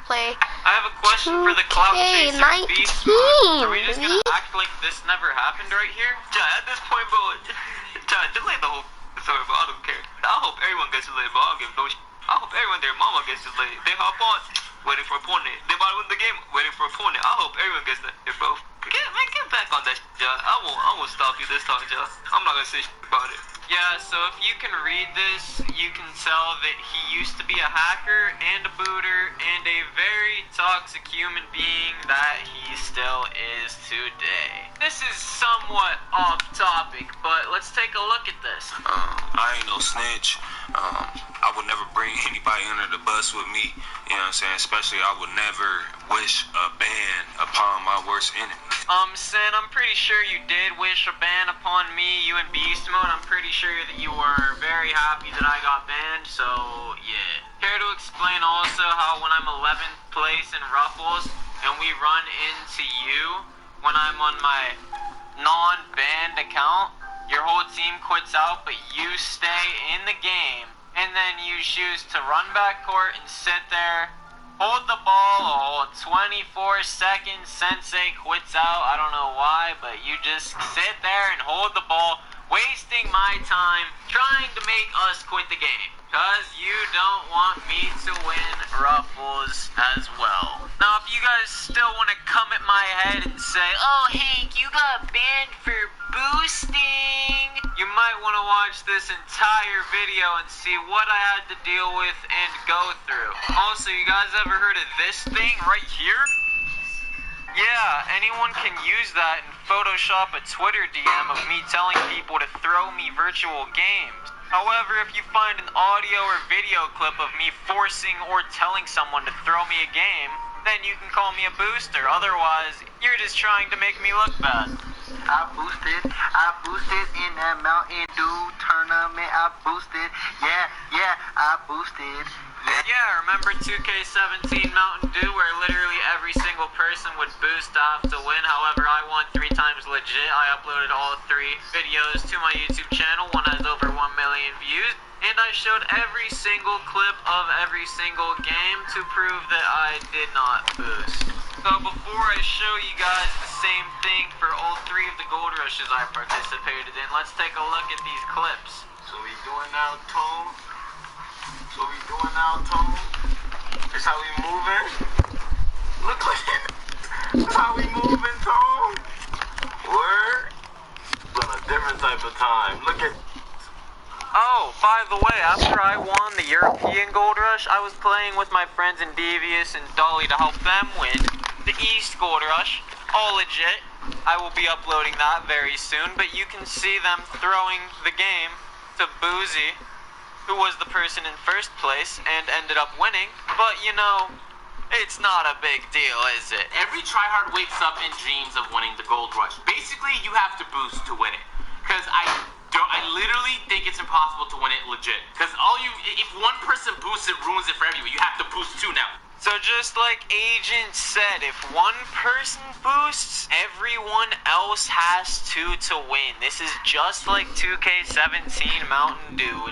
play. I have a question for the Cloud Chaser Beast mode. Are we just gonna act like this never happened right here? At this point, bro, delay the whole story, bro. I don't care. I hope everyone gets delayed, bro. I don't give no shit. I hope everyone, their mama gets delayed. They hop on, waiting for opponent. They about to win the game, waiting for opponent. I hope everyone gets delayed, bro. Get back on that shit, y'all. I won't stop you this time, y'all. I'm not gonna say shit about it. Yeah, so if you can read this, you can tell that he used to be a hacker and a booter and a very toxic human being that he still is today. This is somewhat off topic, but let's take a look at this. I ain't no snitch. I would never bring anybody under the bus with me. You know what I'm saying? Especially I would never wish a ban upon my worst enemy. Sin, I'm pretty sure you did wish a ban upon me, you and Beast Mode. I'm pretty sure that you were very happy that I got banned, so yeah. Care to explain also how when I'm 11th place in Ruffles and we run into you when I'm on my non-banned account, your whole team quits out, but you stay in the game, and then you choose to run back court and sit there, hold the ball a whole 24 seconds, Sensei quits out, I don't know why, but you just sit there and hold the ball, wasting my time, trying to make us quit the game. Because you don't want me to win Ruffles as well. Now, if you guys still want to come at my head and say, oh, Hank, you got banned for boosting, you might want to watch this entire video and see what I had to deal with and go through. Also, you guys ever heard of this thing right here? Yeah, anyone can use that and Photoshop a Twitter DM of me telling people to throw me virtual games. However, if you find an audio or video clip of me forcing or telling someone to throw me a game, then you can call me a booster. Otherwise, you're just trying to make me look bad. I boosted in that Mountain Dew tournament. I boosted, yeah, I boosted. Yeah, remember 2K17 Mountain Dew where literally every single person would boost to have to win? However, I won 3 times legit. I uploaded all 3 videos to my YouTube channel. One has over 1 million views. And I showed every single clip of every single game to prove that I did not boost. So before I show you guys the same thing for all 3 of the gold rushes I participated in, let's take a look at these clips. So we doing now, Tone? That's how we moving? Look like it. That's how we moving, Tone. Word? On a different type of time. Look at. Oh, by the way, after I won the European Gold Rush, I was playing with my friends in Devious and Dolly to help them win the East Gold Rush. All legit. I will be uploading that very soon, but you can see them throwing the game to Boozy, who was the person in first place and ended up winning. But, you know, it's not a big deal, is it? Every tryhard wakes up and dreams of winning the Gold Rush. Basically, you have to boost to win it. Because I literally think it's impossible to win it legit. Because if one person boosts it, ruins it for everyone. You have to boost 2 now. So just like Agent said, if one person boosts, everyone else has to win. This is just like 2K17 Mountain Dew,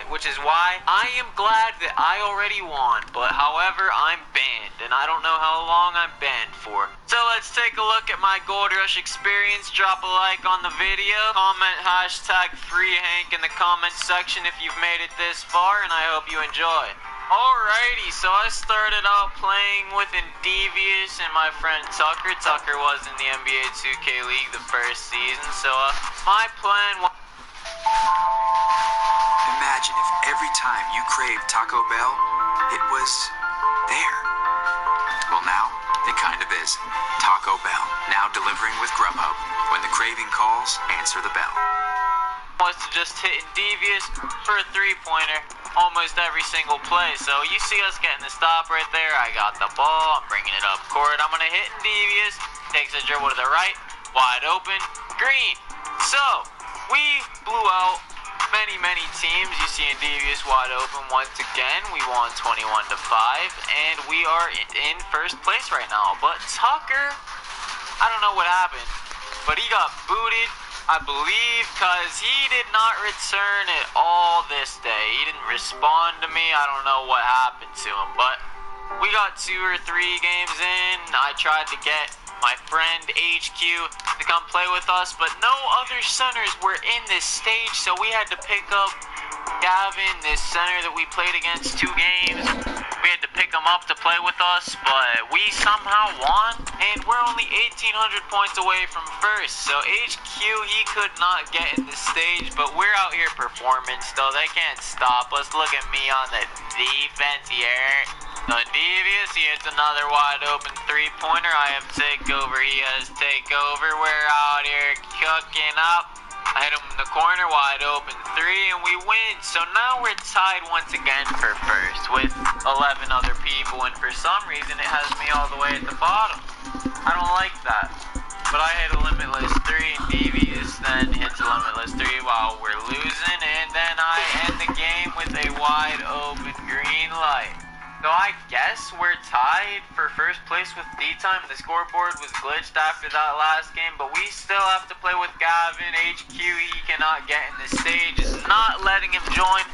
which is why I am glad that I already won. But however, I'm banned, and I don't know how long I'm banned for. So let's take a look at my Gold Rush experience. Drop a like on the video. Comment #FreeHank in the comment section if you've made it this far, and I hope you enjoy. Alrighty, so I started out playing with Devious and my friend Tucker. Tucker was in the NBA 2K League the first season, so my plan was... Imagine if every time you craved Taco Bell, it was there. Well, now it kind of is. Taco Bell, now delivering with Grubhub. When the craving calls, answer the bell. Was to just hit Devious for a 3-pointer almost every single play. So you see us getting the stop right there. I got the ball. I'm bringing it up court. I'm going to hit Devious. Takes a dribble to the right. Wide open. Green. So we blew out many teams. You see Devious wide open once again. We won 21-5. And we are in first place right now. But Tucker, I don't know what happened, but he got booted, I believe, because he did not return at all this day. He didn't respond to me. I don't know what happened to him, but We got 2 or 3 games in. I tried to get my friend HQ to come play with us, but no other centers were in this stage, so we had to pick up Gavin, this center that we played against 2 games. We had to pick him up to play with us, but we somehow won, and we're only 1,800 points away from first. So HQ, he could not get in this stage, but we're out here performing still. They can't stop us. Look at me on the defense here. The Devious, he hits another wide open 3-pointer. I have takeover, he has takeover. We're out here cooking up. I hit him in the corner, wide open 3, and we win. So now we're tied once again for first with 11 other people, and for some reason it has me all the way at the bottom. I don't like that. But I hit a limitless 3, and Devious then hits a limitless 3 while we're losing, and then I end the game with a wide open green light. So I guess we're tied for first place with D-Time. The scoreboard was glitched after that last game, but we still have to play with Gavin. HQ, he cannot get in the stage. It's not letting him join.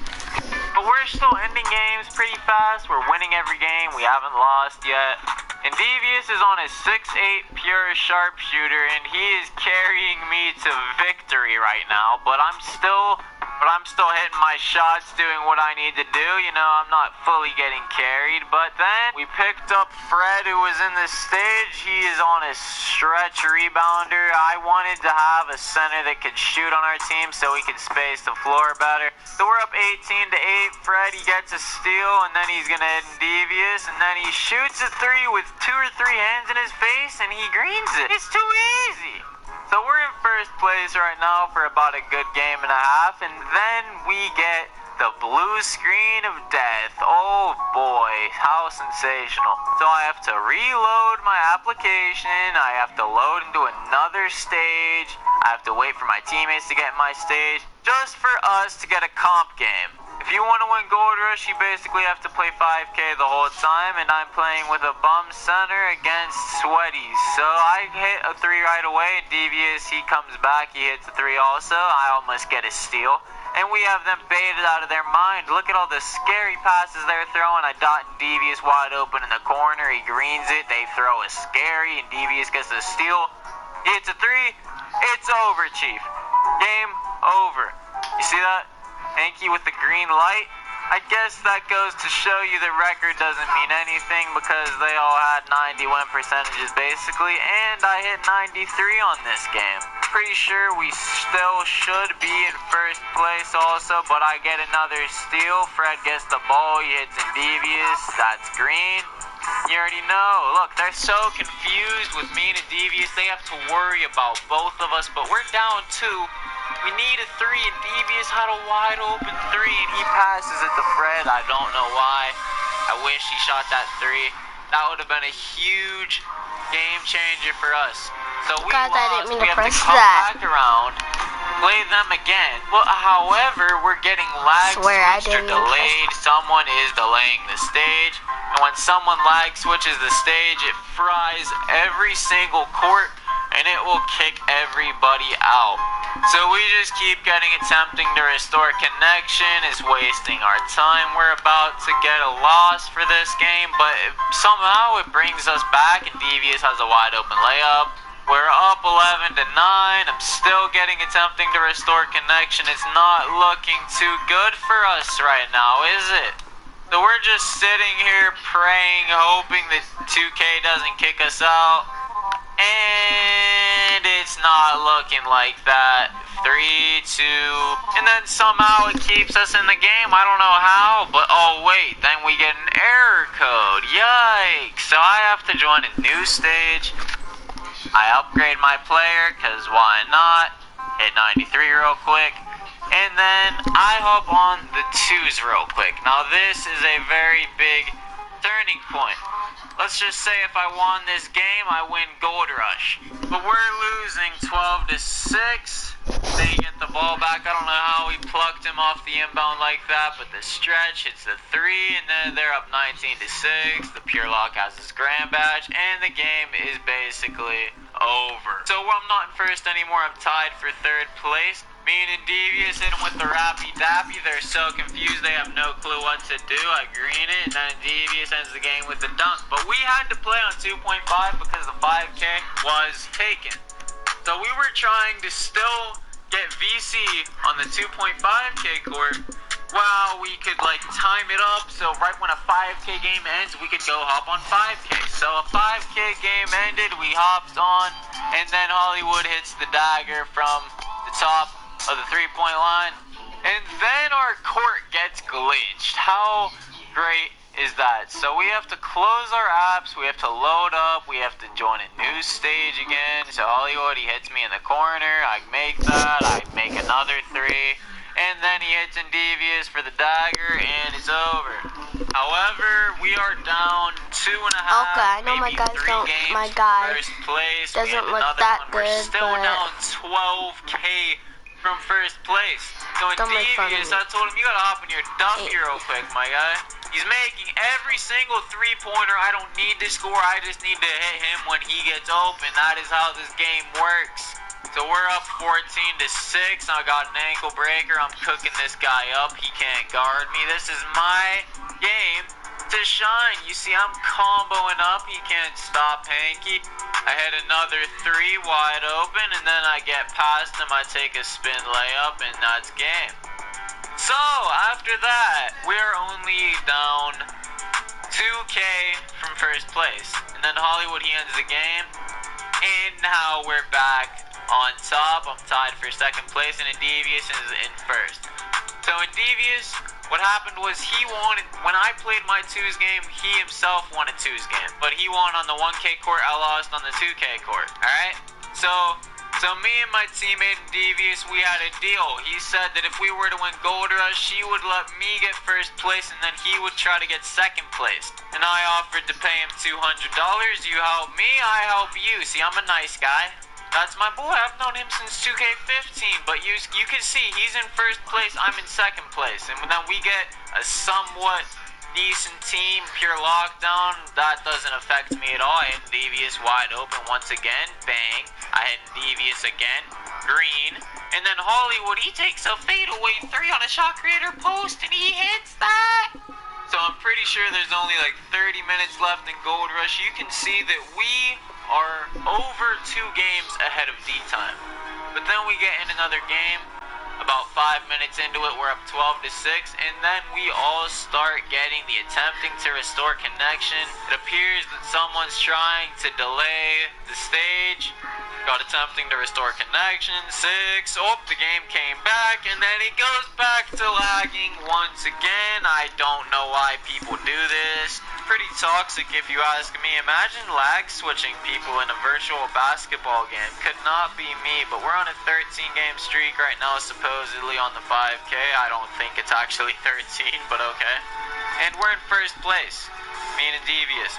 But we're still ending games pretty fast. We're winning every game. We haven't lost yet. And Devious is on his 6'8" pure sharpshooter, and he is carrying me to victory right now. But I'm still hitting my shots, doing what I need to do. You know, I'm not fully getting carried. But then we picked up Fred, who was in this stage. He is on his stretch rebounder. I wanted to have a center that could shoot on our team so we could space the floor better. So we're up 18-8. Fred, he gets a steal, and then he's gonna hit Devious, and then he shoots a 3 with 2 or 3 hands in his face, and he greens it. It's too easy. So we're in first place right now for about a good game and a half, and then we get the blue screen of death. Oh boy, how sensational. So I have to reload my application, I have to load into another stage, I have to wait for my teammates to get in my stage, just for us to get a comp game. If you want to win Gold Rush, you basically have to play 5K the whole time, and I'm playing with a bum center against Sweaties. So I hit a 3 right away, and Devious, he comes back, he hits a 3 also. I almost get a steal. And we have them baited out of their mind. Look at all the scary passes they're throwing. I dot Devious wide open in the corner, he greens it, they throw a scary, and Devious gets a steal. He hits a 3, it's over, Chief. Game over. You see that? Hanky with the green light. I guess that goes to show you the record doesn't mean anything because they all had 91 percentages basically, and I hit 93 on this game. Pretty sure we still should be in first place also, but I get another steal. Fred gets the ball, he hits in Devious, that's green. You already know. Look, they're so confused with me and Devious. They have to worry about both of us, but we're down 2. We need a 3, and Devious had a wide open 3, and he passes it to Fred. I don't know why. I wish he shot that 3. That would have been a huge game changer for us. So we God, lost. I didn't mean We to have to press come that. back around, play them again. Well, however, we're getting lag I switched or didn't mean to press delayed. Someone is delaying the stage, and when someone lag switches the stage, it fries every single court, and it will kick everybody out. So we just keep attempting to restore connection. It's wasting our time. We're about to get a loss for this game, but somehow it brings us back, and Devious has a wide open layup. We're up 11-9. I'm still attempting to restore connection. It's not looking too good for us right now, is it? So we're just sitting here praying, hoping that 2K doesn't kick us out. And it's not looking like that. 3-2. And then somehow it keeps us in the game. I don't know how, but oh wait, then we get an error code. Yikes. So I have to join a new stage. I upgrade my player, cause why not? Hit 93 real quick. And then I hop on the 2s real quick. Now this is a very big turning point. Let's just say if I won this game, I win Gold Rush. But we're losing 12-6. They get the ball back. I don't know how we plucked him off the inbound like that, but the stretch hits the 3, and then they're up 19-6. The Pure Lock has his grand badge, and the game is basically over. So I'm not in first anymore. I'm tied for 3rd place. Me and Devious hit him with the Rappy Dappy. They're so confused, they have no clue what to do. I green it, and then Devious ends the game with the dunk. But we had to play on 2.5 because the 5K was taken. So we were trying to still get VC on the 2.5K court while we could like time it up so right when a 5K game ends we could go hop on 5K. So a 5K game ended, we hopped on, and then Hollywood hits the dagger from the top of the 3-point line, and then our court gets glitched. How great is that? So we have to close our apps, we have to load up, we have to join a new stage again. So Hollywood, he hits me in the corner, I make that, I make another 3, and then he hits in Devious for the dagger, and it's over. However, we are down 2.5, Okay, I know my maybe guys 3 don't. games My guy first place. doesn't We had look another that one. We're good, still but down 12K from first place. So in Don't make fun of Devious, me. I told him, you gotta hop in your duffy real quick, my guy. He's making every single 3-pointer. I don't need to score, I just need to hit him when he gets open. That is how this game works. So we're up 14-6. I got an ankle breaker. I'm cooking this guy up. He can't guard me. This is my game to shine. You see, I'm comboing up. He can't stop Hanky. I hit another 3 wide open, and then I get past him. I take a spin layup, and that's game. So after that, we're only down 2K from first place. And then Hollywood, he ends the game. And now we're back on top. I'm tied for second place, and Devious is in first. So in Devious, what happened was he wanted, when I played my 2s game, he himself won a 2s game. But he won on the 1K court, I lost on the 2K court, alright? So me and my teammate in Devious, we had a deal. He said that if we were to win Gold Rush, he would let me get first place, and then he would try to get second place. And I offered to pay him $200. You help me, I help you. See, I'm a nice guy. That's my boy. I've known him since 2K15, but you can see he's in first place, I'm in second place. And then we get a somewhat decent team, pure lockdown. That doesn't affect me at all. I hit Devious wide open once again. Bang. I hit Devious again. Green. And then Hollywood, he takes a fadeaway 3 on a shot creator post, and he hits that. So I'm pretty sure there's only like 30 minutes left in Gold Rush. You can see that we are over 2 games ahead of D-Time. But then we get in another game. About 5 minutes into it, we're up 12-6, and then we all start getting the attempting to restore connection. It appears that someone's trying to delay the stage. Got attempting to restore connection, 6. Oh, the game came back, and then it goes back to lagging once again. I don't know why people do this. Pretty toxic if you ask me. Imagine lag switching people in a virtual basketball game. Could not be me, but we're on a 13-game streak right now, supposedly on the 5K. I don't think it's actually 13, but okay. And we're in first place, me and Devious.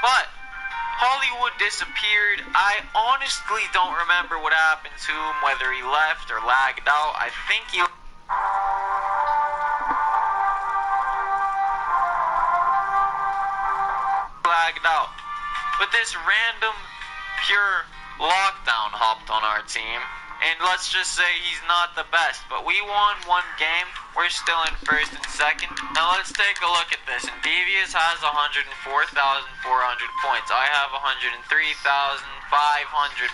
But Hollywood disappeared. I honestly don't remember what happened to him, whether he left or lagged out. I think he lagged out. But this random pure lockdown hopped on our team, and let's just say he's not the best, but we won 1 game. We're still in first and second. Now let's take a look at this. And Devious has 104,400 points. I have 103,500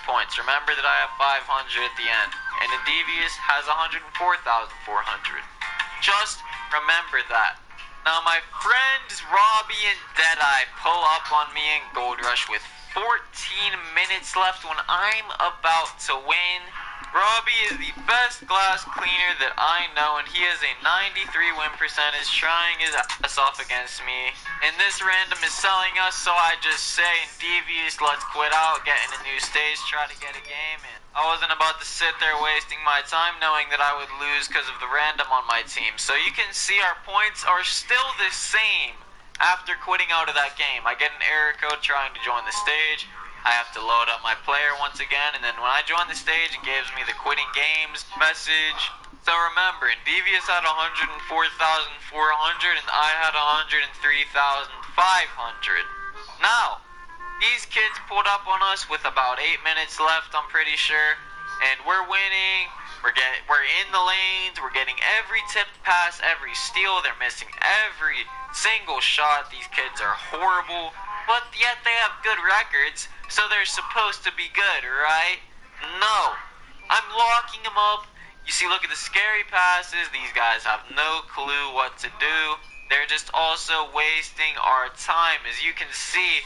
points. Remember that I have 500 at the end. And Devious has 104,400. Just remember that. Now my friends Robbie and Deadeye pull up on me in Gold Rush with 14 minutes left when I'm about to win. Robbie is the best glass cleaner that I know, and he has a 93 win percentage, trying his ass off against me. And this random is selling us, so I just say, Devious, let's quit out, get in a new stage, try to get a game in. I wasn't about to sit there wasting my time knowing that I would lose because of the random on my team. So you can see our points are still the same after quitting out of that game. I get an error code trying to join the stage. I have to load up my player once again, and then when I join the stage, it gives me the quitting games message. So remember, Devious had 104,400 and I had 103,500. Now, these kids pulled up on us with about 8 minutes left, I'm pretty sure, and we're winning We're in the lanes. We're getting every tipped pass, every steal. They're missing every single shot. These kids are horrible, but yet they have good records, so they're supposed to be good, right? No. I'm locking them up. You see, look at the scary passes. These guys have no clue what to do. They're just also wasting our time. As you can see,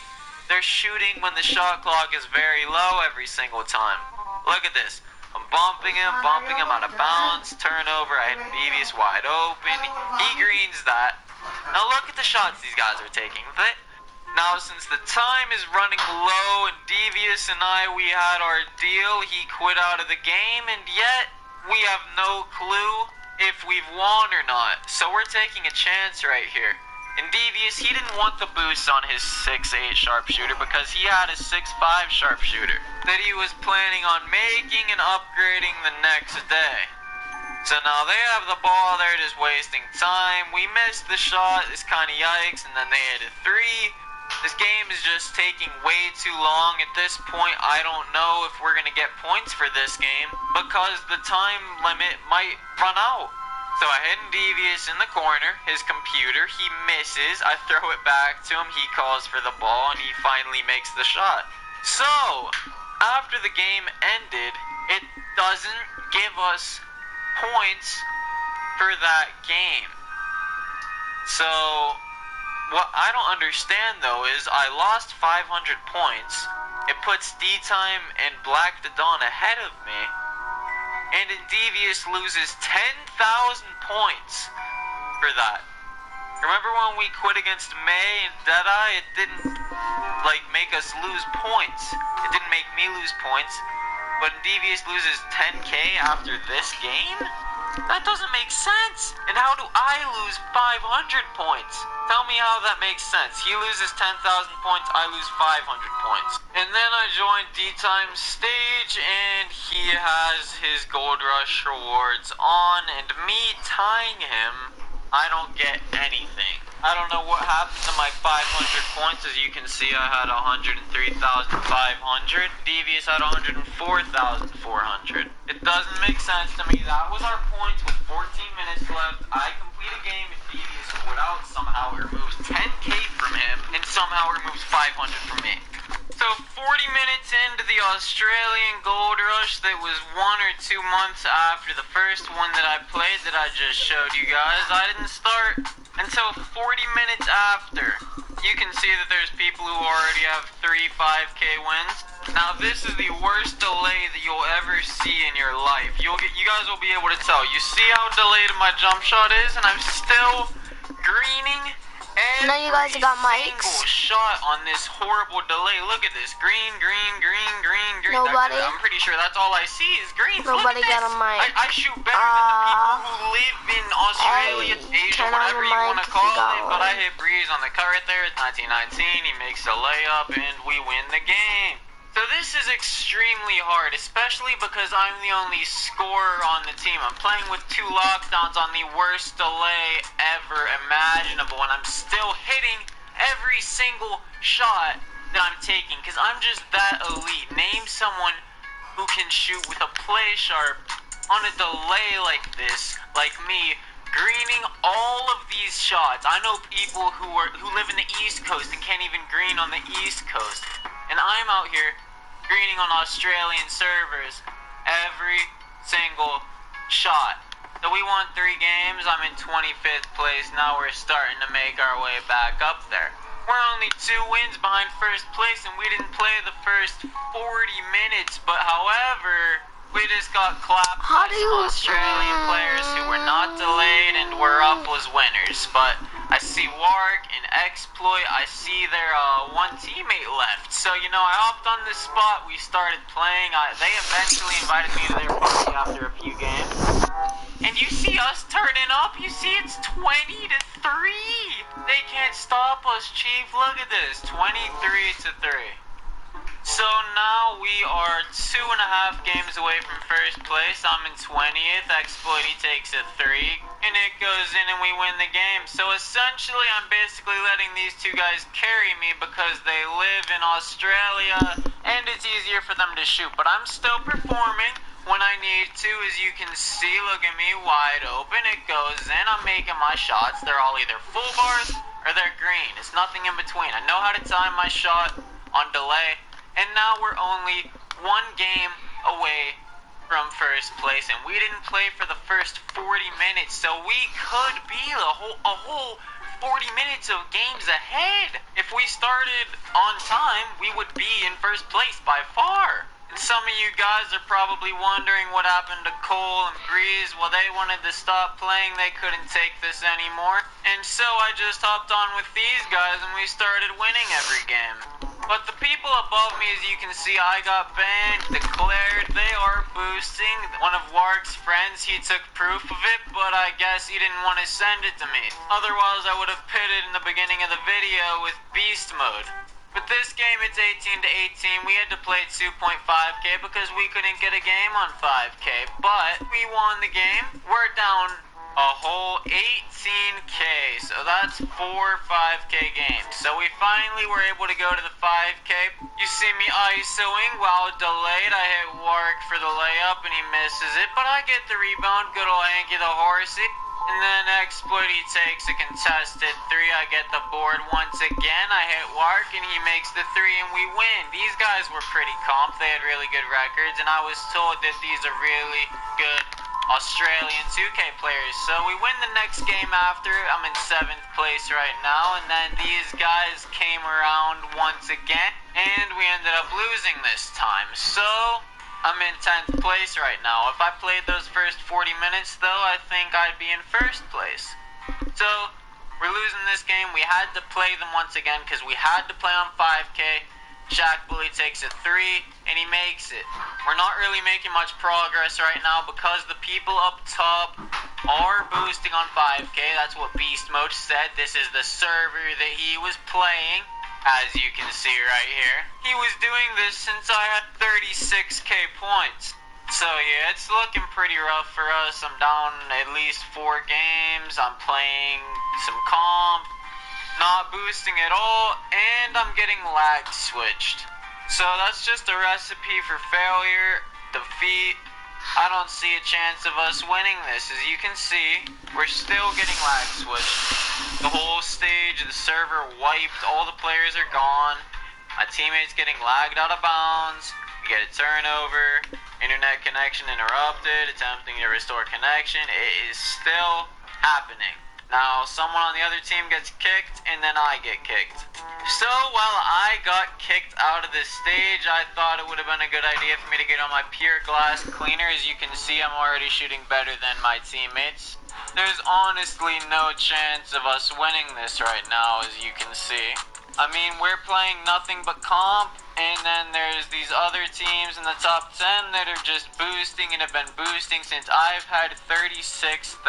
they're shooting when the shot clock is very low every single time. Look at this. I'm bumping him out of bounds. Turnover. I hit Devious wide open. He greens that. Now look at the shots these guys are taking. Now, since the time is running low and Devious and we had our deal, he quit out of the game, and yet we have no clue if we've won or not. So we're taking a chance right here. And Devious, he didn't want the boost on his 6'8 sharpshooter because he had a 6'5 sharpshooter that he was planning on making and upgrading the next day. So now they have the ball, they're just wasting time. We missed the shot, it's kind of yikes, and then they hit a 3. This game is just taking way too long. At this point, I don't know if we're going to get points for this game because the time limit might run out. So I hit Devious in the corner, his computer, he misses, I throw it back to him, he calls for the ball, and he finally makes the shot. So, after the game ended, it doesn't give us points for that game. So, what I don't understand though is I lost 500 points. It puts D-Time and Black the Dawn ahead of me. And Devious loses 10,000 points for that. Remember when we quit against May and Deadeye? It didn't, make us lose points. It didn't make me lose points. But Devious loses 10k after this game? That doesn't make sense. And how do I lose 500 points? Tell me how that makes sense. He loses 10,000 points, I lose 500 points. And then I joined D-Time's stage, and he has his Gold Rush rewards on, and me tying him, I don't get anything. I don't know what happened to my 500 points. As you can see, I had 103,500. Devious had 104,400. It doesn't make sense to me. That was our points with 14 minutes left. I complete a game, and Devious without somehow removes 10k from him, and somehow removes 500 from me. So 40 minutes into the Australian Gold Rush, that was 1 or 2 months after the first one that I played that I just showed you guys. I didn't start until 40 minutes after. You can see that there's people who already have 3 5k wins. Now this is the worst delay that you'll ever see in your life. You guys will be able to tell. You see how delayed my jump shot is, and I'm still greening every Now you guys got mics. single shot on this horrible delay. Look at this. Green, green, green, green, green. Nobody. I'm pretty sure that's all I see is green. Nobody Look at got this. a mic. I shoot better than the people who live in Australia, Hey, Asia, turn on whatever the you mic want to if call you got it. But one. I hit Breeze on the cut right there. It's 1919. He makes a layup, and we win the game. So this is extremely hard, especially because I'm the only scorer on the team. I'm playing with 2 lockdowns on the worst delay ever imaginable, and I'm still hitting every single shot that I'm taking, because I'm just that elite. Name someone who can shoot with a play sharp on a delay like this, like me, greening all of these shots. I know people who live in the East Coast and can't even green on the East Coast, and I'm out here greening on Australian servers every single shot. So we won 3 games. I'm in 25th place. Now we're starting to make our way back up there. We're only 2 wins behind first place, and we didn't play the first 40 minutes. But however, we just got clapped by some Australian players who were not delayed and were up as winners. But I see Warwick and Exploit. I see their one teammate left. So, I hopped on this spot. We started playing. They eventually invited me to their party after a few games. And you see us turning up. You see it's 20-3. They can't stop us, Chief. Look at this. 23-3. So now we are 2.5 games away from first place. I'm in 20th. Exploit, he takes a 3. And it goes in and we win the game. So essentially, I'm basically letting these 2 guys carry me because they live in Australia and it's easier for them to shoot. But I'm still performing. when I need to. As you can see, look at me, wide open. It goes in. I'm making my shots. They're all either full bars or they're green. It's nothing in between. I know how to time my shot on delay. And now we're only one game away from first place, and we didn't play for the first 40 minutes, so we could be a whole 40 minutes of games ahead. If we started on time, we would be in first place by far. And some of you guys are probably wondering what happened to Cole and Breeze. Well, they wanted to stop playing. They couldn't take this anymore. And so I just hopped on with these guys, and we started winning every game. But the people above me, as you can see, I got banned, declared. They are boosting. One of Warwick's friends, he took proof of it, but I guess he didn't want to send it to me. Otherwise, I would have pitted in the beginning of the video with Beast Mode. But this game, it's 18 to 18. We had to play 2.5k because we couldn't get a game on 5k. But we won the game. We're down a whole 18k, so that's 4 5k games. So we finally were able to go to the 5k. You see me ISOing while delayed. I hit Warwick for the layup and he misses it, but I get the rebound. Good old Hanky the horsey. And then Exploit, he takes a contested 3. I get the board once again. I hit Warwick and he makes the 3 and we win. These guys were pretty comp. They had really good records, and I was told that these are really good Australian 2K players. So we win the next game after. I'm in 7th place right now, and then these guys came around once again, and we ended up losing this time. So I'm in 10th place right now. If I played those first 40 minutes though, I think I'd be in first place. So we're losing this game. We had to play them once again because we had to play on 5K. Shaq Bully takes a 3, and he makes it. We're not really making much progress right now because the people up top are boosting on 5K. That's what Beast Mode said. This is the server that he was playing, as you can see right here. He was doing this since I had 36k points. So yeah, it's looking pretty rough for us. I'm down at least 4 games. I'm playing some comp, not boosting at all, and I'm getting lag switched. So that's just a recipe for failure, defeat. I don't see a chance of us winning this. As you can see, we're still getting lag switched. The whole stage, the server wiped, all the players are gone. My teammate's getting lagged out of bounds. We get a turnover, internet connection interrupted, attempting to restore connection. It is still happening. Now, someone on the other team gets kicked, and then I get kicked. So, while I got kicked out of this stage, I thought it would have been a good idea for me to get on my pure glass cleaner. As you can see, I'm already shooting better than my teammates. There's honestly no chance of us winning this right now, as you can see. I mean, we're playing nothing but comp, and then there's these other teams in the top 10 that are just boosting and have been boosting since I've had 36,000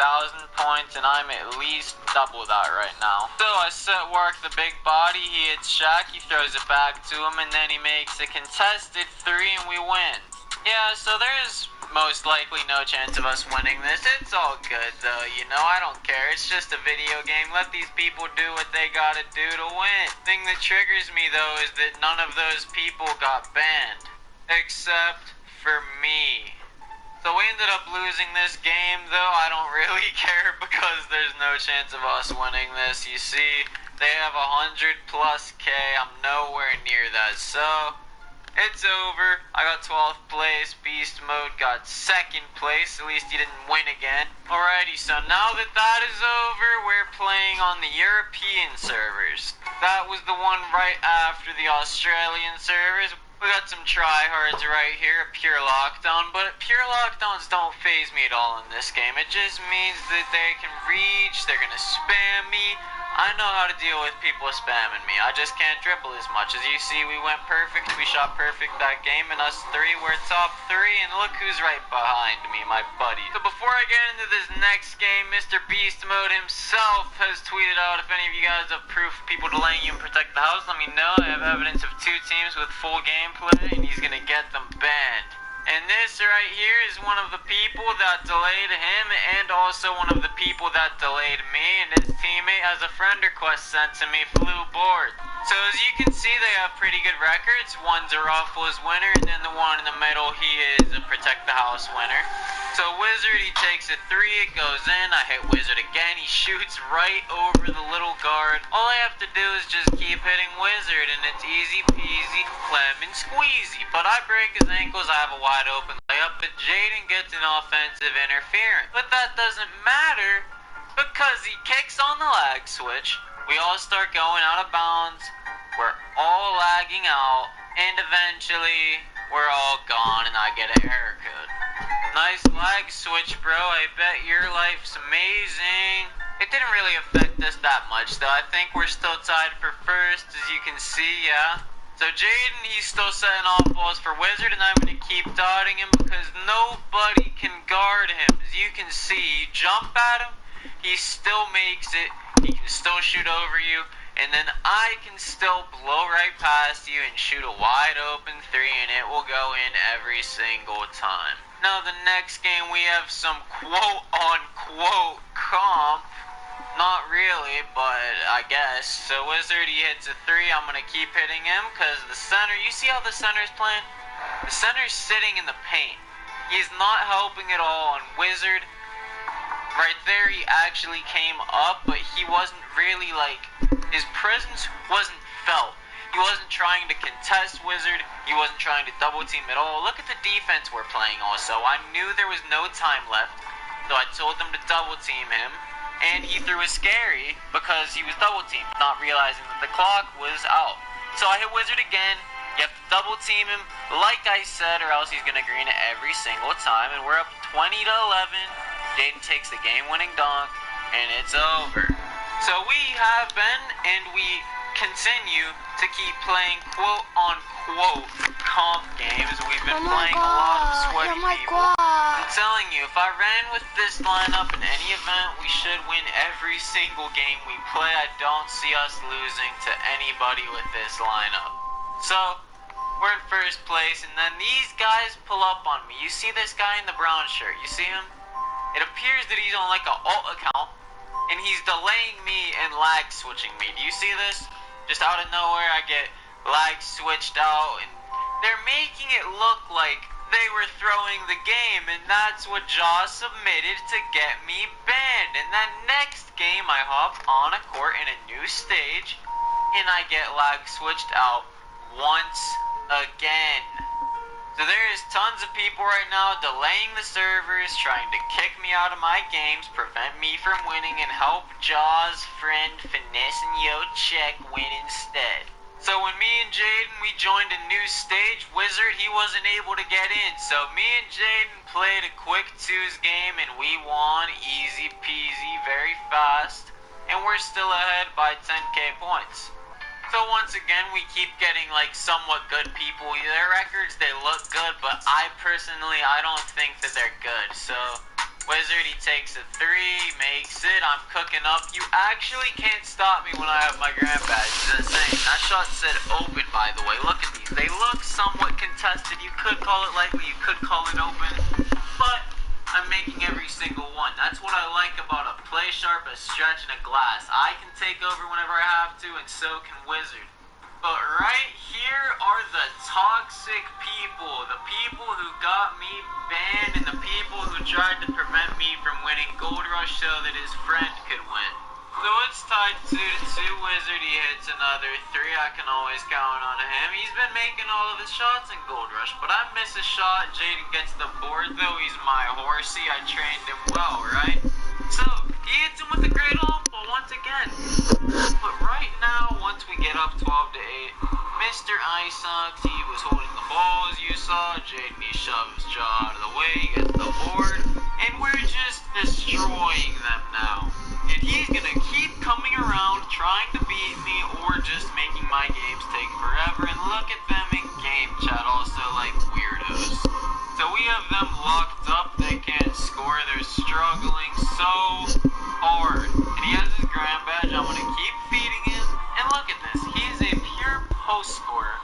points, and I'm at least double that right now. So I set Warwick the big body, he hits Shaq, he throws it back to him, and then he makes a contested 3 and we win. Yeah, so there's most likely no chance of us winning this. It's all good though, you know, I don't care. It's just a video game. Let these people do what they gotta do to win. The thing that triggers me though is that none of those people got banned. Except for me. So we ended up losing this game though. I don't really care because there's no chance of us winning this. You see, they have 100 plus K. I'm nowhere near that. So it's over. I got 12th place. Beast Mode got 2nd place. At least he didn't win again. Alrighty, so now that that is over, we're playing on the European servers. That was the one right after the Australian servers. We got some tryhards right here, pure lockdown, but pure lockdowns don't faze me at all in this game. It just means that they can reach, they're gonna spam me. I know how to deal with people spamming me. I just can't dribble as much. As you see, we went perfect. We shot perfect that game, and us 3 were top 3, and look who's right behind me, my buddy. So before I get into this next game, Mr. Beast Mode himself has tweeted out, if any of you guys have proof of people delaying you and protect the house, let me know. I have evidence of 2 teams with full gameplay, and he's gonna get them banned. And this right here is one of the people that delayed him, and also one of the people that delayed me, and his teammate has a friend request sent to me, Flew Board. So as you can see, they have pretty good records. One's a Ruffles winner, and then the one in the middle, he is a Protect the House winner. So Wizard, he takes a 3, it goes in. I hit Wizard again. He shoots right over the little guard. All I have to do is just keep hitting Wizard, and it's easy peasy, lemon squeezy. But I break his ankles. I have a wide open layup, but Jaden gets an offensive interference. But that doesn't matter because he kicks on the lag switch. We all start going out of bounds. We're all lagging out, and eventually we're all gone, and I get a haircut. Nice lag switch, bro. I bet your life's amazing. It didn't really affect us that much, though. I think we're still tied for first, as you can see, yeah. So Jaden, he's still setting off balls for Wizard, and I'm going to keep dotting him because nobody can guard him. As you can see, you jump at him, he still makes it. He can still shoot over you. And then I can still blow right past you and shoot a wide open 3, and it will go in every single time. Now the next game we have some quote-unquote comp. Not really, but I guess. So Wizard, he hits a 3. I'm going to keep hitting him because the center, you see how the center's playing? The center's sitting in the paint. He's not helping at all on Wizard. Right there, he actually came up, but he wasn't really like, his presence wasn't felt. He wasn't trying to contest Wizard. He wasn't trying to double team at all. Look at the defense we're playing also. I knew there was no time left, so I told them to double team him. And he threw a scary because he was double teamed, not realizing that the clock was out. So I hit Wizard again. You have to double team him, like I said, or else he's going to green it every single time. And we're up 20-11. Jaden takes the game-winning dunk, and it's over. So we have been, and we continue to keep playing quote-unquote comp games. We've been playing a lot of sweaty people. I'm telling you, if I ran with this lineup in any event, we should win every single game we play. I don't see us losing to anybody with this lineup. So we're in first place, and then these guys pull up on me. You see this guy in the brown shirt? You see him? It appears that he's on like an alt account, and he's delaying me and lag switching me. Do you see this? Just out of nowhere, I get lag switched out, and they're making it look like they were throwing the game, and that's what Jaw submitted to get me banned. And then next game, I hop on a court in a new stage, and I get lag switched out once again. So there is tons of people right now delaying the servers, trying to kick me out of my games, prevent me from winning, and help Jaw's friend Finesse and Yo Check win instead. So when me and Jaden, we joined a new stage, Wizard, he wasn't able to get in. So me and Jaden played a quick 2s game, and we won easy peasy, very fast. And we're still ahead by 10k points. So once again, we keep getting like somewhat good people. Their records, they look good, but I personally, I don't think that they're good. So Wizard, he takes a 3, makes it. I'm cooking up. You actually can't stop me when I have my grand badge. It's insane. That shot said open, by the way. Look at these. They look somewhat contested. You could call it likely. You could call it open. But I'm making every single one. That's what I like about a play sharp, a stretch, and a glass. I can take over whenever I have to, and so can Wizard. But right here are the toxic people. The people who got me banned, and the people who tried to prevent me from winning Gold Rush so that his friend could win. So it's tied 2-2. Wizard, he hits another 3. I can always count on him. He's been making all of his shots in Gold Rush, but I miss a shot. Jaden gets the board, though. He's my horsey. I trained him well, right? So he hits him with a great all-ball once again. But right now, once we get up 12-8, Mr. Isox, he was holding the ball, as you saw. Jaden, he shoves Jaw out of the way, he gets the board, and we're just destroying them now. And he's gonna keep coming around, trying to beat me, or just making my games take forever. And look at them in game chat, also like weirdos. So we have them locked up, they can't score, they're struggling so hard. And he has his grand badge, I'm gonna keep feeding him. And look at this, he's a pure post scorer,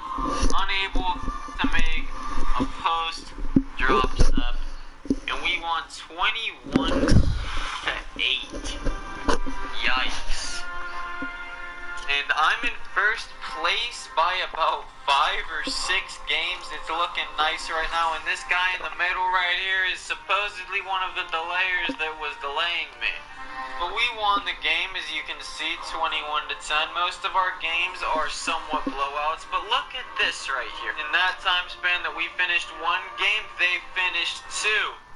unable to make a post drop step. And we won 21-8. Yikes. And I'm in first place by about 5 or 6 games. It's looking nice right now. And this guy in the middle right here is supposedly one of the delayers that was delaying me. But we won the game, as you can see, 21-10. Most of our games are somewhat blowouts. But look at this right here. In that time span that we finished 1 game, they finished 2.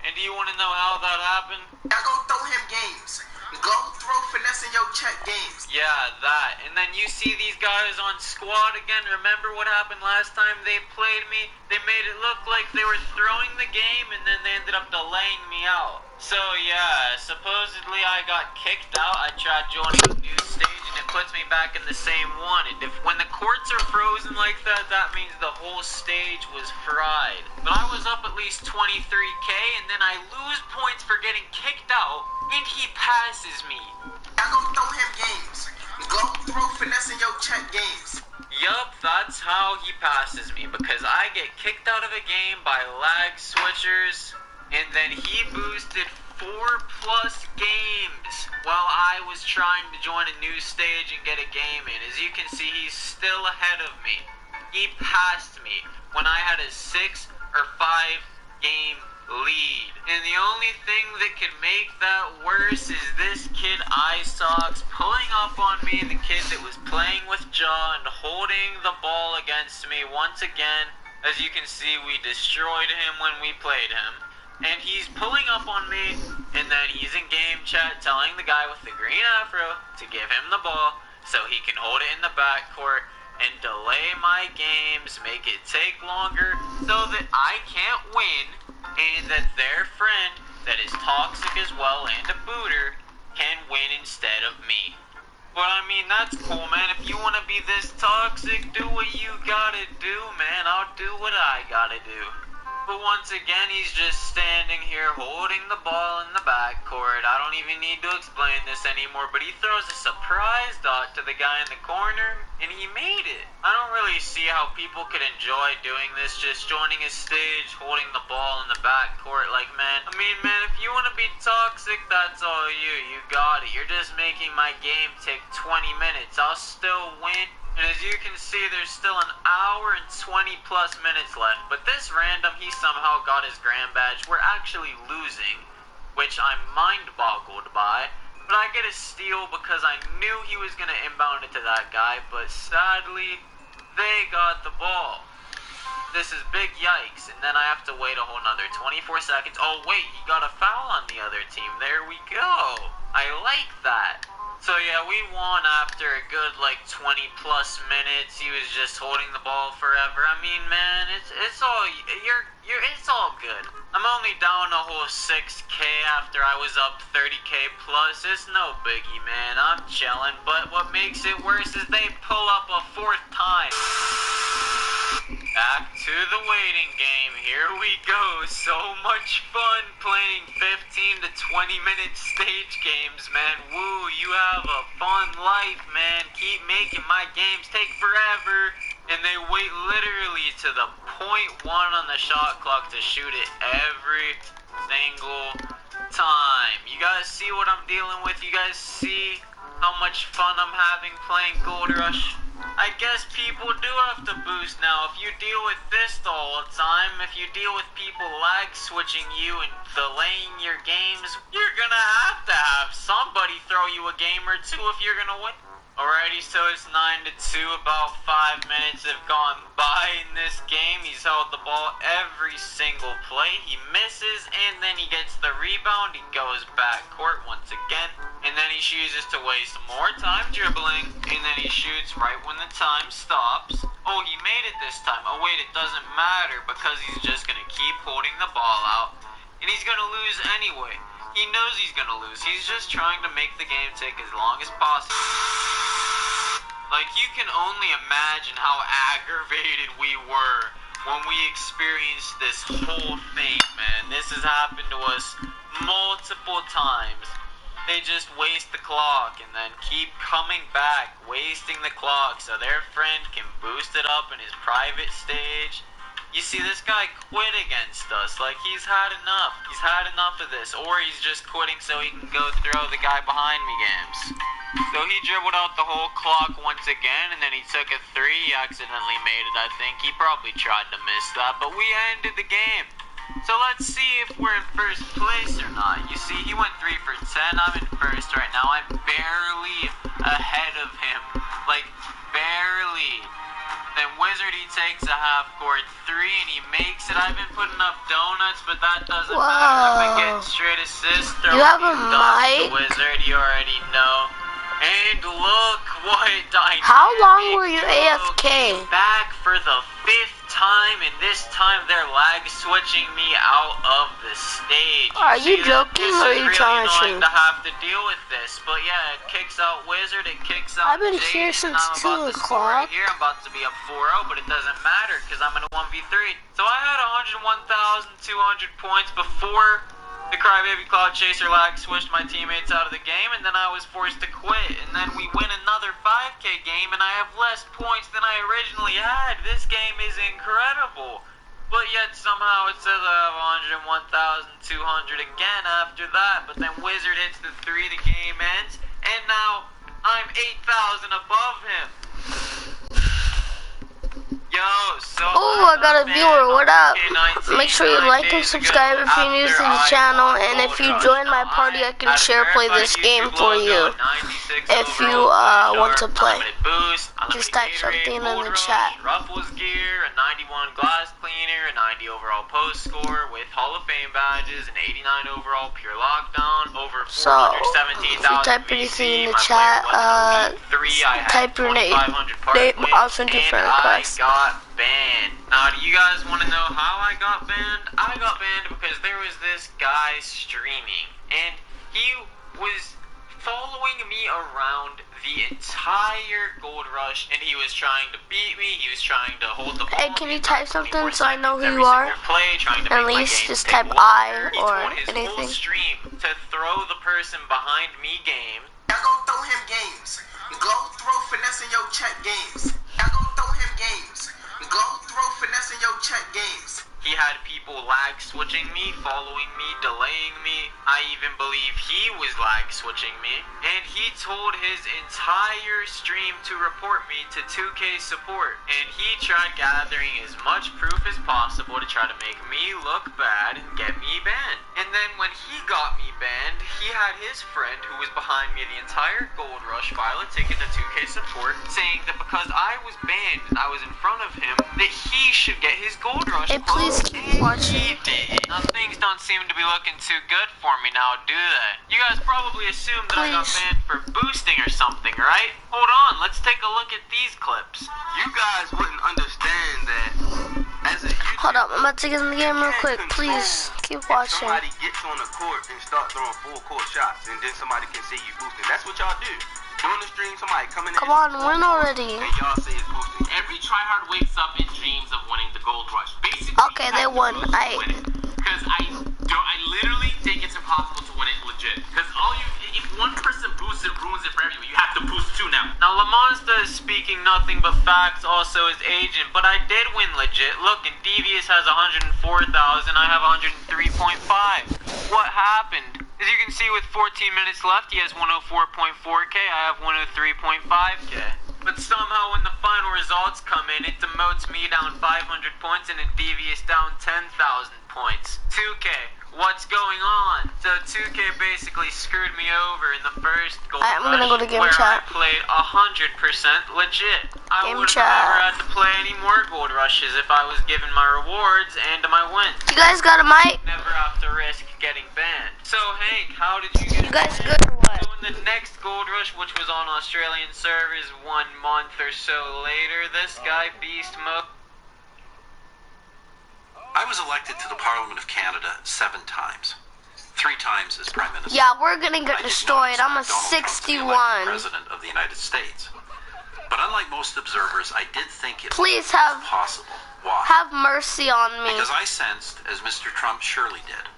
And do you want to know how that happened? Y'all go throw him games. Go throw finessing your check games. Yeah, that. And then you see these guys on squad again. Remember what happened last time they played me? They made it look like they were throwing the game, and then they ended up delaying me out. So yeah, supposedly I got kicked out. I tried joining a new stage, and it puts me back in the same one. And when the courts are frozen like that, that means the whole stage was fried. But I was up at least 23k, and then I lose points for getting kicked out, and he passes me. Y'all go throw him games. Go throw finessing your check games. Yup, that's how he passes me, because I get kicked out of a game by lag switchers, and then he boosted 4+ games while I was trying to join a new stage and get a game in. As you can see, he's still ahead of me. He passed me when I had a 6 or 5 game lead. And the only thing that could make that worse is this kid Isocks pulling up on me, the kid that was playing with Jaw and holding the ball against me once again. As you can see, we destroyed him when we played him. And he's pulling up on me, and then he's in game chat telling the guy with the green afro to give him the ball so he can hold it in the backcourt and delay my games, make it take longer so that I can't win, and that their friend that is toxic as well and a booter can win instead of me. But I mean, that's cool, man. If you want to be this toxic, do what you gotta do, man. I'll do what I gotta do. But once again, he's just standing here holding the ball in the backcourt. I don't even need to explain this anymore, but he throws a surprise dot to the guy in the corner, and he made it. I don't really see how people could enjoy doing this, just joining a stage, holding the ball in the backcourt. Like, man, I mean, man, if you want to be toxic, that's all you. You got it. You're just making my game take 20 minutes. I'll still win. And as you can see, there's still an hour and 20+ minutes left. But this random, he somehow got his grand badge. We're actually losing, which I'm mind-boggled by. But I get a steal because I knew he was going to inbound it to that guy. But sadly, they got the ball. This is big yikes. And then I have to wait a whole nother 24 seconds. Oh, wait, he got a foul on the other team. There we go. I like that. So yeah, we won after a good like 20+ minutes. He was just holding the ball forever. I mean, man, it's all it's all good. I'm only down a whole 6k after I was up 30k plus. It's no biggie, man. I'm chilling. But what makes it worse is they pull up a 4th time. Back to the waiting game. Here we go. So much fun playing 15 to 20 minute stage games, man. Woo, you have a fun life, man. Keep making my games take forever. And they wait literally to the 0.1 on the shot clock to shoot it every single time. You guys see what I'm dealing with? You guys see how much fun I'm having playing Gold Rush? I guess people do have to boost now. If you deal with this all the time, if you deal with people lag switching you and delaying your games, you're gonna have to have somebody throw you a game or two if you're gonna win. Alrighty, so it's 9-2, about 5 minutes have gone by in this game. He's held the ball every single play. He misses, and then he gets the rebound. He goes back court once again, and then he chooses to waste more time dribbling, and then he shoots right when the time stops. Oh, he made it this time. Oh wait, it doesn't matter because he's just gonna keep holding the ball out, and he's gonna lose anyway. He knows he's gonna lose. He's just trying to make the game take as long as possible. Like, you can only imagine how aggravated we were when we experienced this whole thing, man. This has happened to us multiple times. They just waste the clock and then keep coming back, wasting the clock so their friend can boost it up in his private stage. You see, this guy quit against us. Like, he's had enough. He's had enough of this. Or he's just quitting so he can go throw the guy behind me games. So he dribbled out the whole clock once again, and then he took a three. He accidentally made it, I think. He probably tried to miss that, but we ended the game. So let's see if we're in first place or not. You see, he went 3 for 10. I'm in first right now. I'm barely ahead of him. Like, barely. Then Wizard, he takes a half-court three, and he makes it. I've been putting up donuts, but that doesn't matter. I've been getting straight assists. You have a mic? Wizard, you already know. And look what dynamic. How long were you AFK? Back for the 5th time, and this time they're lag switching me out of the stage. Are you joking or are you trying to? It's really annoying to have to deal with this, but yeah, it kicks out Wizard, it kicks out I've been Jaden, here since and I'm 2 about to score o'clock. right here. I'm about to be up 4-0, but it doesn't matter because I'm in a 1v3. So I had 101,200 points before the Crybaby Cloud Chaser lag switched my teammates out of the game, and then I was forced to quit. And then we win another 5K game, and I have less points than I originally had. This game is incredible. But yet somehow it says I have 101,200 again after that. But then Wizard hits the 3, the game ends, and now I'm 8,000 above him. Yo, so Oh, I got a viewer. What up? Make sure you like and subscribe if you're new to the channel, and if you join my party, I can share play this game for you. If you want to play, just type something in the chat. Ruffles gear, a 91 glass cleaner, a 90 overall post score with Hall of Fame badges, an 89 overall pure lockdown, over 417,000 type anything in the chat, type your name. I'll send you a friend request. I got banned. Now, do you guys want to know how I got banned? I got banned because there was this guy streaming, and he was following me around the entire Gold Rush, and he was trying to beat me. He was trying to hold the ball. Hey, can you type something so I know who you are? At least just type I or anything. Whole stream to throw the person behind me game. Y'all go throw him games. Go throw finessing your check games. Y'all go throw him games. Go throw finessing your check games. He had people lag switching me, following me, delaying me. I even believe he was lag switching me. And he told his entire stream to report me to 2K support. And he tried gathering as much proof as possible to try to make me look bad and get me banned. And then when he got me banned, he had his friend who was behind me the entire Gold Rush file a ticket to 2K support, saying that because I was banned and I was in front of him, that he should get his Gold Rush. Hey, please keep watching. Now things don't seem to be looking too good for me now, do they? You guys probably assumed that I got banned for boosting or something, right? Hold on, let's take a look at these clips. You guys wouldn't understand that as a YouTuber. Hold up, I'm about to get in the game real quick. Please keep watching. Somebody gets on the court and start throwing full court shots, and then somebody can see you boosting. That's what y'all do. During the stream, somebody coming in. Come on, win already. And y'all say it's boosting. Every tryhard wakes up in dreams of winning the Gold Rush. Basically, Okay, they won. Because I literally think it's impossible to win it legit. Because if one person boosts it, ruins it for everyone. You have to boost 2 now. Now Lamonsta is speaking nothing but facts, also his agent, but I did win legit. Look, and Devious has 104,000, I have 103.5. What happened? As you can see, with 14 minutes left, he has 104.4k, I have 103.5k. But somehow when the final results come in, it demotes me down 500 points and a Devious down 10,000 points. 2k. What's going on? So 2K basically screwed me over in the first Gold I'm gonna go to game where chat. I played 100% legit. I Game would have chat. never had to play any more Gold Rushes if I was given my rewards and my wins. You guys got a mic? Never have to risk getting banned. So Hank, how did you get You guys banned? good or what? So in the next Gold Rush, which was on Australian servers 1 month or so later, this guy Beast Mode. I was elected to the Parliament of Canada 7 times. 3 times as Prime Minister. Yeah, we're gonna get I did destroyed. notice I'm a that Donald Trump to be elected 61. President of the United States. But unlike most observers, I did think it Please was have possible. Why? have mercy on me. Because I sensed, as Mr. Trump surely did,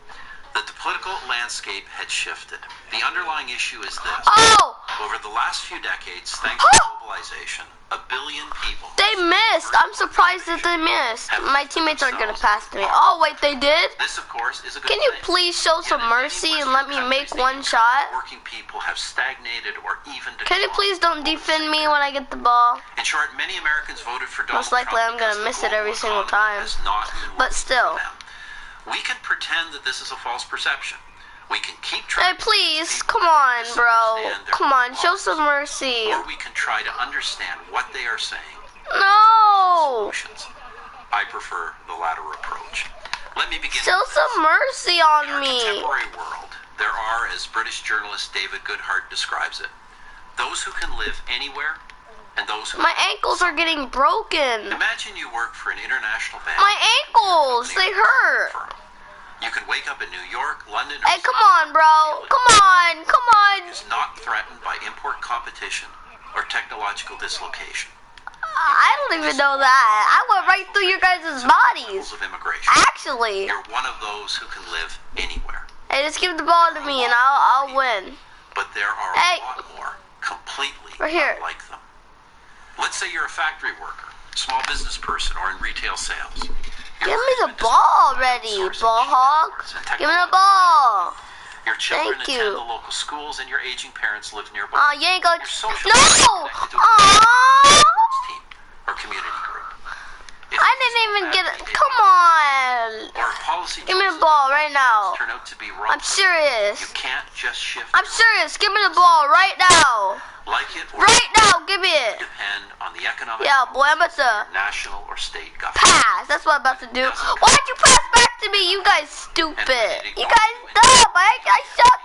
that the political landscape had shifted. The underlying issue is this. Oh! Over the last few decades, thanks to globalization, 1 billion people. They missed. I'm surprised that they missed. My teammates aren't gonna pass to me. Oh wait, they did. This, of course, is a good Can you thing. please show some mercy and let me make one shot? Working people have stagnated or even declined. Can you please don't defend me when I get the ball? In short, many Americans voted for Donald Most likely I'm Trump gonna because miss it the every global single economy time. has not been But working still. for them. We can pretend that this is a false perception. We can keep Hey, trying. please, come on, bro. Come on, show some mercy. Or we can try to understand what they are saying. No! Solutions. I prefer the latter approach. Let me begin. Show with some this. mercy In on our me. contemporary world, there are, as British journalist David Goodhart describes it, those who can live anywhere and those who My ankles are getting broken. Imagine you work for an international bank. My ankles, they hurt. firm. You can wake up in New York, London, or Hey, come on, bro. Come on, come on. is not threatened by import competition or technological dislocation. I don't even know that. I went right through your guys' bodies. Rules of immigration. Actually. You're one of those who can live anywhere. Hey, just give the ball to me and I'll win. But there are Hey. a lot more completely Right here. unlike them. Let's say you're a factory worker, small business person, or in retail sales. Give me the ball already, ball hog. Give me the ball. Your children Thank attend you. the local schools and your aging parents live nearby. Oh, you ain't gonna. Your social No! life is connected to a Aww! sports team or community group. If I didn't even get it. Come on. Or if policy Give me the choices ball right now. turn out to be wrong. I'm serious. You can't just shift. I'm serious. Give me the ball right now. Like it or Right now. Give me it. depend on the economic Yeah, boy, I'm about to national or state government. pass. That's what I'm about to do. Why'd you pass back to me? You guys stupid. You guys dumb. I suck.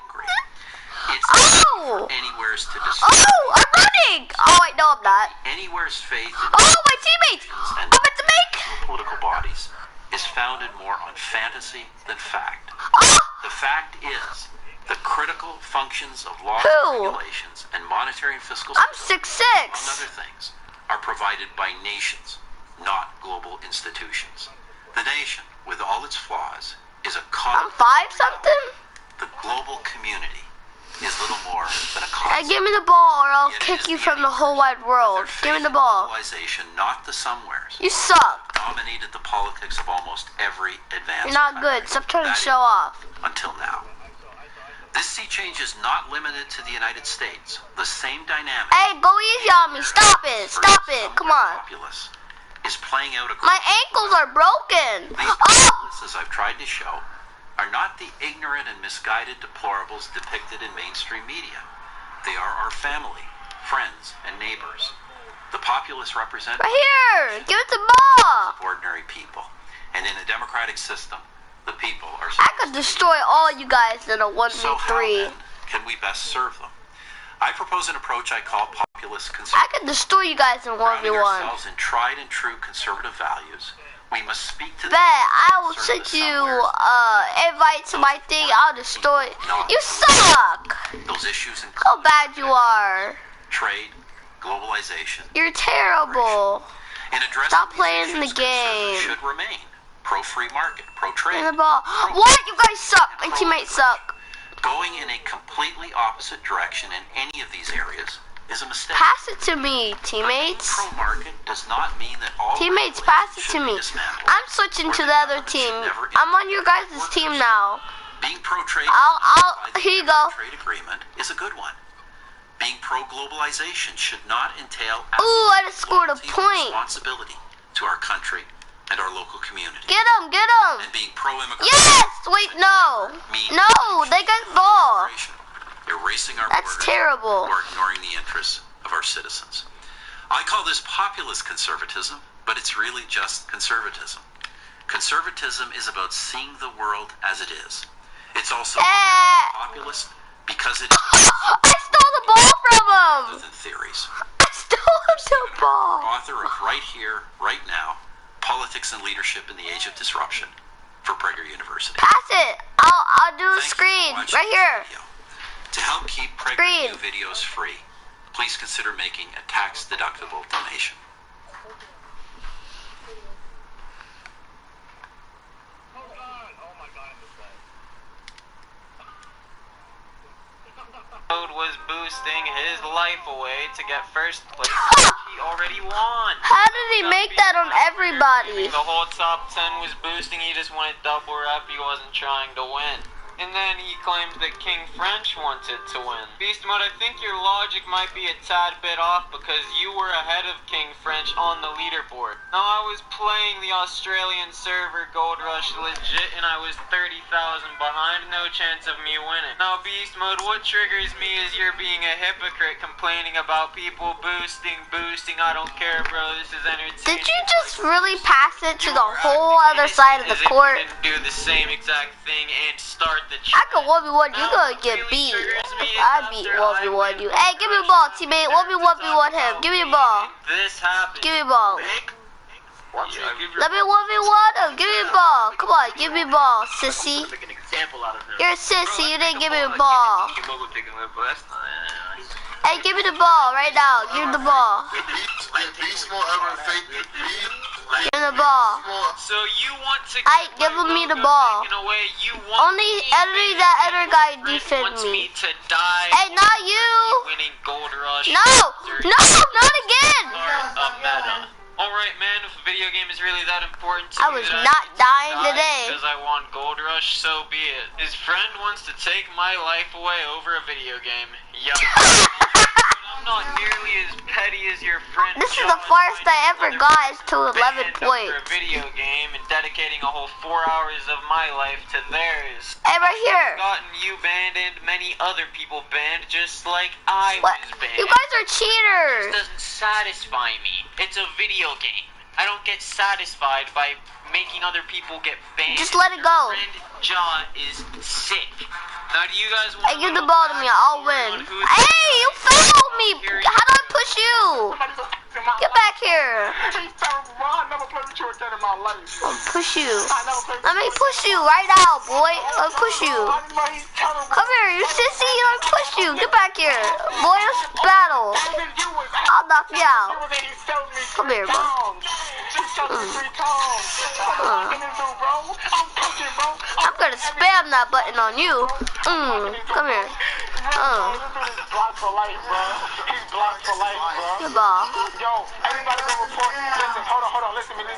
It's Oh! anywhere's to destroy. Oh, I'm running. Oh, wait, no, I'm not. Anywhere's faith in Oh, my teammates. I'm about to make. political bodies is founded more on fantasy than fact. Oh, The fact is, the critical functions of laws Who? and regulations and monetary and fiscal I'm systems, 6'6". among other things, are provided by nations, not global institutions. The nation, with all its flaws, is a I'm common. 5 something. The global community is little more than a Hey, concept. give me the ball or I'll Yet it kick is you the from the whole wide world. Their Give me faith the in ball. Globalization, not the somewheres, You suck. dominated the politics of almost every advanced You're not country. good. Stop trying to That show is, off. Until now. This sea change is not limited to the United States. The same dynamic. Hey, go easy on me. Stop it. Stop it. Come on. Populace is playing out My across. ankles are broken. These Oh, populists, as I've tried to show, are not the ignorant and misguided deplorables depicted in mainstream media. They are our family, friends, and neighbors. The populists represent right here. Give it the ball. ordinary people. And in a democratic system, the people are I could destroy all you guys in a So how 1v3. then can we best serve them? I propose an approach I call populist I conservatism. could destroy you guys in Grounding 1v1. ourselves in tried and true conservative values, we must speak to Bet I will send you invite to my thing. I'll destroy. You suck. those issues include How bad you are. trade, globalization. You're terrible. In addressing Stop these playing issues, the game. conservatives should remain pro-free market, pro-trade. In the ball. What? You guys suck. My teammates suck. Going in a completely opposite direction in any of these areas is a mistake. Pass it to me, teammates. Pro-market does not mean that all Teammates, regulations pass it should to be me. dismantled. I'm switching to the other team. I'm on your guys' team now. Being pro-trade Here you go. trade agreement is a good one. Being pro-globalization should not entail Ooh, I just scored a loyalty and point. responsibility to our country and our local community. Get him, get him. And being pro-immigration, Yes! Wait, no. No, they got the ball. erasing our That's borders terrible. or ignoring the interests of our citizens. I call this populist conservatism, but it's really just conservatism. Conservatism is about seeing the world as it is. It's also populist because it is I stole the ball from rather him. than theories. I stole the ball. Author of Right Here, Right Now, Politics and Leadership in the Age of Disruption for Prager University. Pass it. I'll do a Thank you for screen watching right this here. video. To help keep Prager Screen. New videos free, please consider making a tax-deductible donation. Code was boosted. boosting his life away to get first place, which he already won. How did he make that on everybody? The whole top 10 was boosting, he just wanted double rep, he wasn't trying to win. And then he claimed that King French wanted to win. Beast Mode, I think your logic might be a tad bit off because you were ahead of King French on the leaderboard. Now, I was playing the Australian server Gold Rush legit and I was 30,000 behind, no chance of me winning. Now, Beast Mode, what triggers me is you're being a hypocrite complaining about people boosting, I don't care, bro, this is entertaining. Did you just really pass it to the whole other side of the court? Didn't do the same exact thing and start the I could 1v1, you gonna get beat. I beat 1v1 you. Hey, give me a ball, teammate. 1v1 him. Give me a ball. This happened. Give me a ball. Let me 1v1 him. Give me a ball. Come on, give me a ball, sissy. You're a sissy. You didn't give me a ball. Hey, give me the ball right now. Give me the ball. Give me the ball. So you want to give me the ball. Only that other guy defend me. Hey, not you. Gold Rush. No, not again. Alright, man, if a video game is really that important to I was not dying today. Because I want Gold Rush, so be it. His friend wants to take my life away over a video game. Yuck. I'm not nearly as petty as your friend. This is the farthest I ever got to 11 points. For a video game and dedicating a whole 4 hours of my life to theirs. Hey, right here. I've gotten you banned and many other people banned, just like I was banned. You guys are cheaters. This doesn't satisfy me. It's a video game. I don't get satisfied by making other people get banned. Just let it go. Your friend Jaw is sick. Now, do you guys want to give the ball to me? I'll win. Hey, you fouled me. How do I push you? Get back here. I'll push you. Let me push you right now, boy. I'll push you. Come here, you sissy. Let me push you. Get back here. Boy, let's battle. I'll knock you out. Come here, bro. I'm gonna spam that button on you. Come here. Blocked for life, bro. He's blocked for life, bro. Good ball. Yo, everybody go report. Listen, hold on. Listen to me.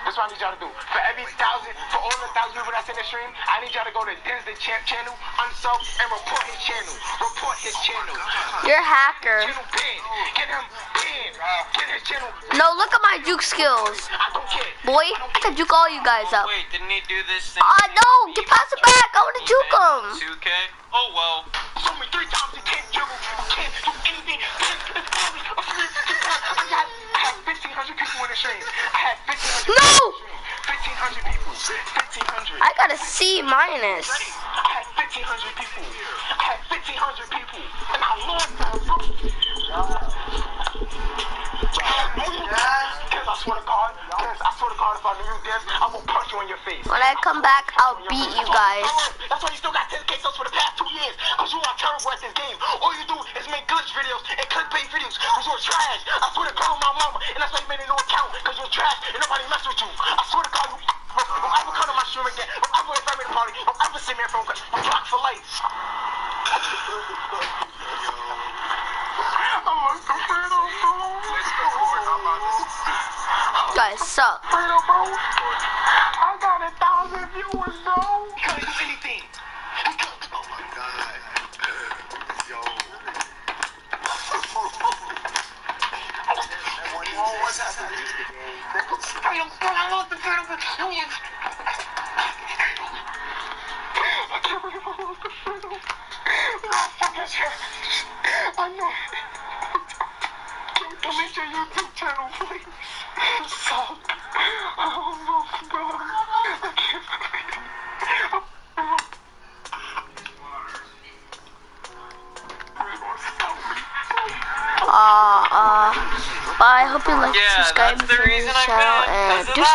This is what I need y'all to do. For every 1,000, for all the 1,000 people that's in the stream, I need y'all to go to Den's the Champ channel, unsub, and report his channel. You're a hacker. Channel banned. Get him banned. Get his channel banned. No, look at my juke skills. I don't care. Boy, I can juke all you guys up. Wait, didn't he do this thing? No, get past it back. I want to juke him. 2K? Oh, well. Show me 3 times you can't dribble. You can't do anything. I had 1,500 people in the stream. No! 1,500 people. 1,500. I got a C minus. I had 1,500 people. And I lost that, bro. Because I swear to God, if I knew you did, I'm gonna punch you in your face. When I come back, I'll beat you guys. That's why you still got 10K subs for the past 2 years. Because you are terrible at this game. All you do is make glitch videos and clickbait videos. Because you're trash. I swear to God, my mama. And that's why you made a new account. Because you're trash and nobody mess with you. I swear to God, don't ever come to my stream again. Don't ever invite me to the party. Don't ever send me a phone call. I'm blocked for life. You guys suck. Fredo, bro. I got 1,000 viewers, bro. He couldn't do anything. Oh my God. Yo. What's happening? I lost the Fredo, but I can't believe I lost the Fredo. I know. Delete your YouTube channel, please. Stop. Oh my God. I can't believe it. I hope you like, subscribe, and share, and do